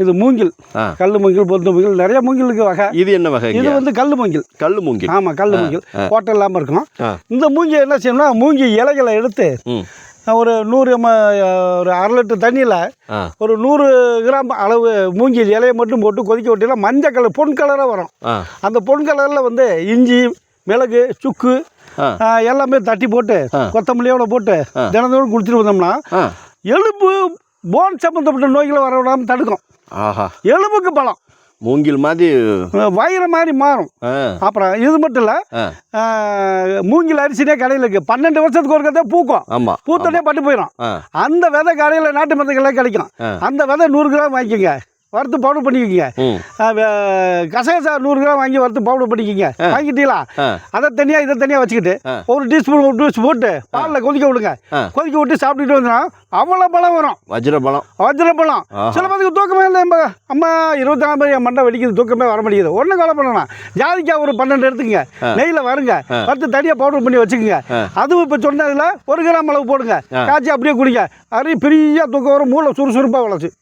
இது மூங்கில், கல் மூங்கில், பொந்து மூங்கில், நிறைய மூங்கிலுக்கு வகை. இது என்ன வகை? இது வந்து கல் மூங்கில். கல் மூங்கில். ஆமாம், கல் மூங்கில், கோட்டை இல்லாமல் இருக்கும். இந்த மூங்கில் என்ன செய்யணும்னா, மூங்கி இலைகளை எடுத்து ஒரு 100 ஒரு 1/2 லிட்டர் தண்ணியில் ஒரு 100 கிராம் அளவு மூங்கில் இலையை மட்டும் போட்டு கொதிக்க விட்டீங்கன்னா மஞ்சள் கலர், பொன் கலராக வரும். அந்த பொன் கலரில் வந்து இஞ்சி, மிளகு, சுக்கு எல்லாமே தட்டி போட்டு கொத்தமல்லியோட போட்டு தினந்தோறும் குடிச்சிட்டு வந்தோம்னா எலும்பு, போன் சம்மந்தப்பட்ட நோய்களை வர விடாமல் தடுக்கும். எலும்புக்கு பலம். மூங்கில் மாதிரி வயிறு மாதிரி மாறும். அப்புறம் இது மட்டும் இல்லை, மூங்கில் அரிசினே கடையில் இருக்குது. 12 வருஷத்துக்கு ஒரு கதை பூக்கும். பூத்தோடனே பட்டு போயிடும். அந்த விதை கடையில் நாட்டு மருந்துகளே கிடைக்கும். அந்த விதை 100 கிராம் வாங்கிக்கோங்க, வறுத்து பவுடர் பண்ணிக்கோங்க. கசகசா 100 கிராம் வாங்கி வறுத்து பவுடர் பண்ணிக்கோங்க. வாங்கிட்டீங்களா? அதை தனியாக இதை தனியாக வச்சுக்கிட்டு ஒரு டீஸ்பூன் போட்டு பாலில் கொதிக்க விடுங்க. கொதிக்க விட்டு சாப்பிட்டுட்டு வந்தோம்னா அவ்வளோ பலம் வரும். வஜ்ரபலம். சில பேருக்கு தூக்கமே இல்லை. அம்மா 24 என் மண்டை வெடிக்குது, தூக்கமே வர மாட்டேங்குது. ஒன்றும் கவலை பண்ணலாம். ஜாதிக்காய் ஒரு 12 எடுத்துக்கங்க, நெய்யில் வருங்க, வறுத்து தனியாக பவுடர் பண்ணி வச்சுக்கோங்க. அதுவும் இப்போ சொன்னதில் 1 கிராம் அளவு போடுங்க, காய்ச்சி அப்படியே குடிங்க. அது பெரிய தூக்கம் வரும், மூளை சுறுசுறுப்பாக வளர்ச்சி.